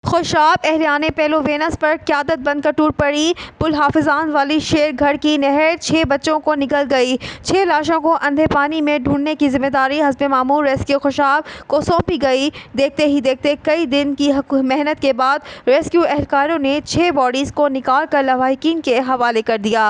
Khushab اہلیان pillow Venice پر قیادت بن کر ٹوٹ پڑی پل حافظان والی شیر گھر کی نہر 6 بچوں کو نکل گئی 6 لاشوں کو اندھے پانی میں ڈھونڈنے کی ذمہ داری حسب معمول ریسکیو خوشاب کو سونپی گئی دیکھتے ہی دیکھتے کئی دن کی محنت کے بعد ریسکیو اہلکاروں نے 6 باڈیز کو نکال کر لواحقین کے حوالے کر دیا۔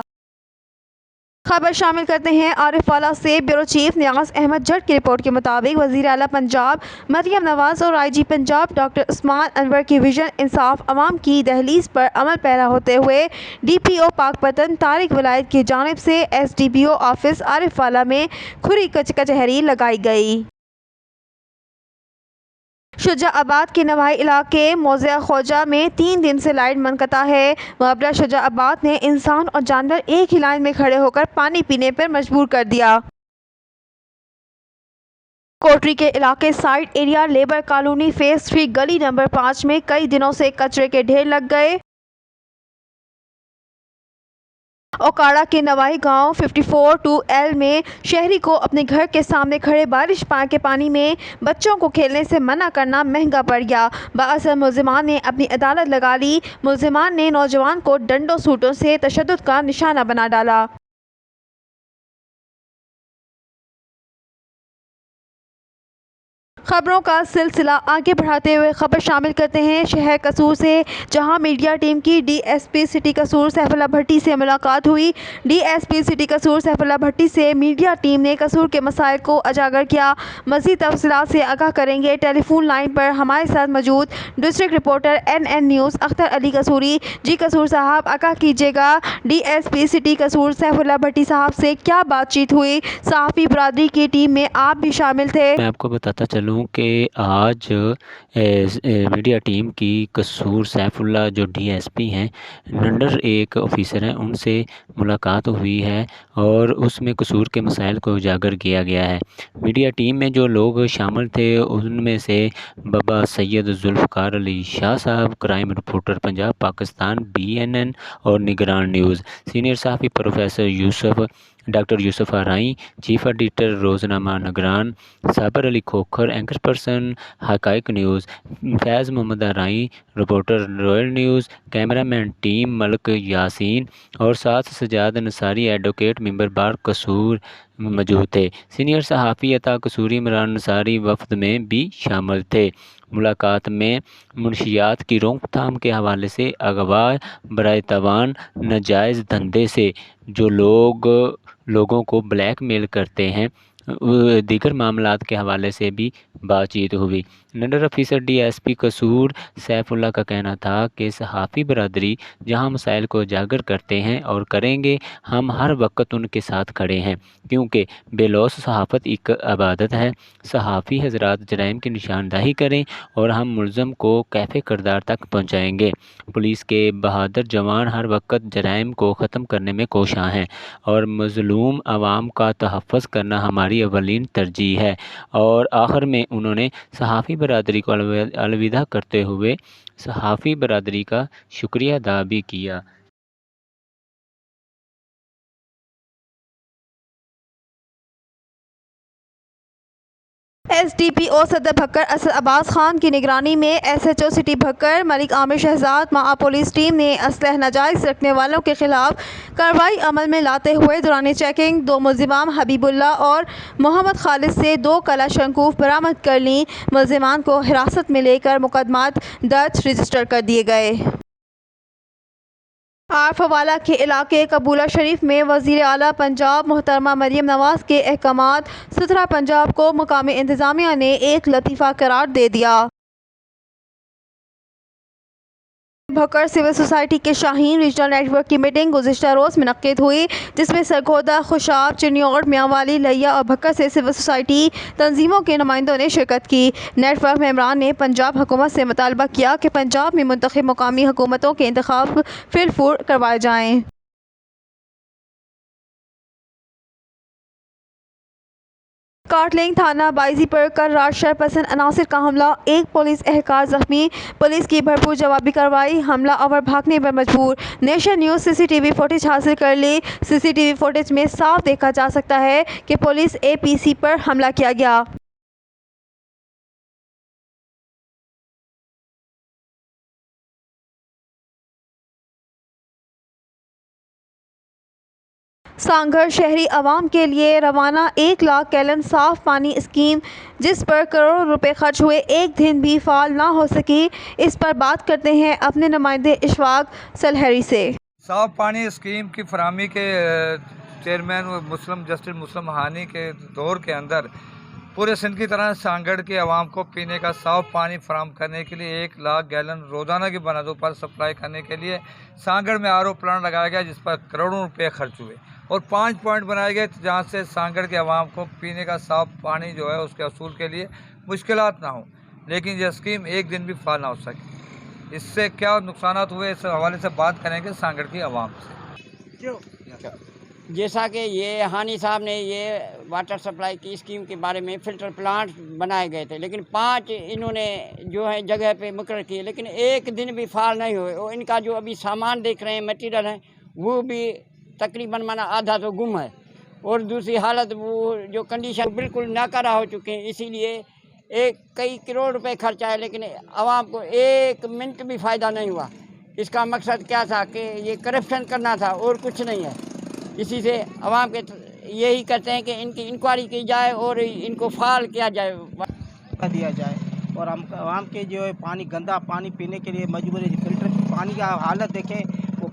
خبر شامل کرتے ہیں عارف والہ سے۔ بیورو چیف نیاز احمد جٹ کی رپورٹ کے مطابق وزیر اعلیٰ پنجاب مریم نواز اور آئی جی پنجاب ڈاکٹر عثمان انور کی وژن انصاف عوام کی دہلیز پر عمل پیرا ہوتے ہوئے D P O Pakpattan Tariq Wilayat کی جانب سے S D P O office Arif Wala میں کھری کچہری لگائی گئی۔ شجاع آباد کے نواحی علاقے موضع خوجہ میں 3 دن سے لائٹ منقطع ہے۔ مقابلہ شجاع آباد نے انسان اور جانور ایک ہی لائن میں کھڑے ہو کر پانی پینے پر مجبور کر دیا۔ کوٹری کے علاقے site area labour colony phase 3 گلی نمبر 5 میں کئی دنوں سے کچرے کے ڈھیر لگ گئے۔ اوکاڑہ کے نواحی گاؤں 54-2L میں شہری کو اپنے گھر کے سامنے کھڑے بارش کے پانی میں بچوں کو کھیلنے سے منع کرنا مہنگا پڑ گیا۔ بااثر ملزمان نے اپنی عدالت لگا لی۔ ملزمان نے نوجوان کو ڈنڈوں سوٹوں سے تشدد کا نشانہ بنا ڈالا۔ خبروں کا سلسلہ آگے بڑھاتے ہوئے خبر شامل کرتے ہیں شہر قصور سے، جہاں میڈیا ٹیم کی D S P city Kasur Saif Ullah بھٹی سے ملاقات ہوئی۔ D S P city Kasur Saif Ullah بھٹی سے میڈیا ٹیم نے قصور کے مسائل کو اجاگر کیا۔ مزید تفصیلات سے آگاہ کریں گے۔ ٹیلی فون لائن پر ہمارے ساتھ موجود district reporter N news Akhtar Ali Kasuri. جی قصور صاحب، آگاہ کیجیے گا، D S P city Kasur Saif Ullah Bhatti صاحب سے کیا بات چیت ہوئی؟ صحافی برادری کی ٹیم میں آپ بھی شامل تھے۔ میں آپ کو بتاتا چلوں کہ آج میڈیا ٹیم کی قصور سیف اللہ جو ڈی ایس پی ہیں، ننڈر ایک آفیسر ہیں، ان سے ملاقات ہوئی ہے اور اس میں قصور کے مسائل کو اجاگر کیا گیا ہے۔ میڈیا ٹیم میں جو لوگ شامل تھے ان میں سے بابا سید ذوالفقار علی شاہ صاحب، crime reporter Punjab Pakistan BNN اور نگران نیوز، سینئر صحافی پروفیسر ڈاکٹر یوسف آرائی، چیف ایڈیٹر روزنامہ نگران صابر علی کھوکھر، اینکر پرسن حقائق نیوز فیض محمد آرائی، رپورٹر رویل نیوز، کیمرہ مین ٹیم ملک یاسین اور ساتھ سجاد نصاری ایڈوکیٹ ممبر بار قصور موجود تھے۔ سینئر صحافی عطا قصوری عمران نصاری وفد میں بھی شامل تھے۔ ملاقات میں منشیات کی روک تھام کے حوالے سے، اغوا برائے تاوان، ناجائز دھندے سے جو لوگوں کو بلیک میل کرتے ہیں، دیگر معاملات کے حوالے سے بھی بات چیت ہوئی۔ ننڈر آفیسر ڈی ایس پی قصور سیف اللہ کا کہنا تھا کہ صحافی برادری جہاں مسائل کو اجاگر کرتے ہیں اور کریں گے، ہم ہر وقت ان کے ساتھ کھڑے ہیں، کیونکہ بے لوث صحافت ایک عبادت ہے۔ صحافی حضرات جرائم کی نشاندہی کریں اور ہم ملزم کو کیف کردار تک پہنچائیں گے۔ پولیس کے بہادر جوان ہر وقت جرائم کو ختم کرنے میں کوشاں ہیں اور مظلوم عوام کا تحفظ کرنا ہماری اولین ترجیح ہے۔ اور آخر میں انہوں نے صحافی برادری کو الوداع کرتے ہوئے صحافی برادری کا شکریہ ادا بھی کیا۔ ایس ڈی پی او صدر بھکر اسد عباس خان کی نگرانی میں S H O city Bhakkar Malik Amir Shahzad مع پولیس ٹیم نے اسلحہ ناجائز رکھنے والوں کے خلاف کارروائی عمل میں لاتے ہوئے دوران چیکنگ 2 ملزمان حبیب اللہ اور محمد خالد سے 2 کلاشنکوف برآمد کر لیں۔ ملزمان کو حراست میں لے کر مقدمات درج رجسٹر کر دیے گئے۔ عارف والہ کے علاقے قبولہ شریف میں وزیر اعلیٰ پنجاب محترمہ مریم نواز کے احکامات ستھرا پنجاب کو مقامی انتظامیہ نے ایک لطیفہ قرار دے دیا۔ بھکر سول سوسائٹی کے شاہین ریجنل نیٹ ورک کی میٹنگ گزشتہ روز منعقد ہوئی، جس میں سرگودہ، خوشاب، چنیوٹ، میانوالی، لیا اور بھکر سے سول سوسائٹی تنظیموں کے نمائندوں نے شرکت کی۔ نیٹ ورک ممبران نے پنجاب حکومت سے مطالبہ کیا کہ پنجاب میں منتخب مقامی حکومتوں کے انتخاب فی الفور کروائے جائیں۔ کاٹلنگ تھانہ بائیزی پر کل رات شرپسند عناصر کا حملہ، 1 پولیس اہلکار زخمی، پولیس کی بھرپور جوابی کارروائی، حملہ آور بھاگنے پر مجبور۔ نیشن نیوز CCTV فوٹیج حاصل کر لی۔ CCTV فوٹیج میں صاف دیکھا جا سکتا ہے کہ پولیس APC پر حملہ کیا گیا۔ سانگھڑ شہری عوام کے لیے روانہ 1,00,000 گیلن صاف پانی اسکیم جس پر کروڑوں روپے خرچ ہوئے ایک دن بھی فعال نہ ہو سکی، اس پر بات کرتے ہیں اپنے نمائندے اشفاق سلہری سے۔ صاف پانی اسکیم کی فراہمی کے چیئرمین جسٹس مسلم ہانی کے دور کے اندر پورے سندھ کی طرح سانگھڑ کے عوام کو پینے کا صاف پانی فراہم کرنے کے لیے 1,00,000 گیلن روزانہ کی بنیادوں پر سپلائی کرنے کے لیے سانگھڑ میں RO پلانٹ لگایا گیا، جس پر کروڑوں روپے خرچ ہوئے اور 5 پوائنٹ بنائے گئے جہاں سے سانگھڑ کے عوام کو پینے کا صاف پانی جو ہے اس کے حصول کے لیے مشکلات نہ ہوں، لیکن یہ اسکیم ایک دن بھی فعال نہ ہو سکے۔ اس سے کیا نقصانات ہوئے، اس حوالے سے بات کریں گے سانگھڑ کی عوام سے۔ جیسا کہ یہ ہانی صاحب نے یہ واٹر سپلائی کی اسکیم کے بارے میں فلٹر پلانٹ بنائے گئے تھے، لیکن 5 انہوں نے جو ہے جگہ پہ مقرر کیے، لیکن ایک دن بھی فعال نہیں ہوئے، اور ان کا جو ابھی سامان دیکھ رہے ہیں مٹیریل ہے وہ بھی تقریباً آدھا تو گم ہے، اور دوسری حالت وہ جو کنڈیشن بالکل ناکارہ ہو چکے ہیں۔ اسی لیے کئی کروڑ روپے خرچ آئے، لیکن عوام کو ایک منٹ بھی فائدہ نہیں ہوا۔ اس کا مقصد کیا تھا کہ یہ کرپشن کرنا تھا اور کچھ نہیں ہے۔ اسی سے عوام کے یہی کرتے ہیں کہ ان کی انکوائری کی جائے اور ان کو فعال کیا جائے، دیا جائے، اور ہم عوام کے جو ہے گندا پانی پینے کے لیے مجبور ہے۔ فلٹر پانی کا حالت دیکھیں، وہ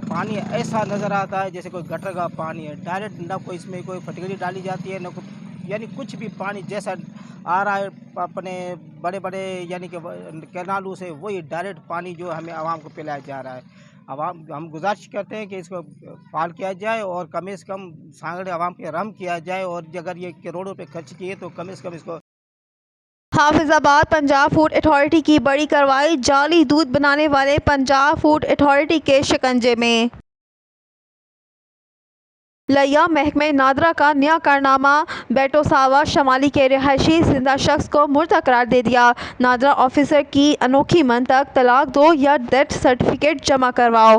پانی ایسا نظر آتا ہے جیسے کوئی گٹر کا پانی ہے، ڈائریکٹ، نہ کوئی اس میں کوئی پھٹکری ڈالی جاتی ہے، نہ کوئی یعنی کچھ بھی پانی جیسا آ رہا ہے اپنے بڑے بڑے یعنی کہ کینالوں سے، وہی ڈائریکٹ پانی جو ہمیں عوام کو پلایا جا رہا ہے۔ ہم گزارش کرتے ہیں کہ اس کو فعال کیا جائے اور کم از کم سانگھڑ عوام کے رحم کیا جائے، اور اگر یہ کروڑوں روپے خرچ کیے تو کم از کم اس کو۔ حافظ آباد پنجاب فوڈ اتھارٹی کی بڑی کارروائی، جعلی دودھ بنانے والے پنجاب فوڈ اتھارٹی کے شکنجے میں۔ لیا محکمہ نادرا کا نیا کارنامہ، بیٹوساوا شمالی کے رہائشی زندہ شخص کو مردہ قرار دے دیا۔ نادرا آفیسر کی انوکھی منطق، طلاق دو یا ڈیتھ سرٹیفکیٹ جمع کرواؤ۔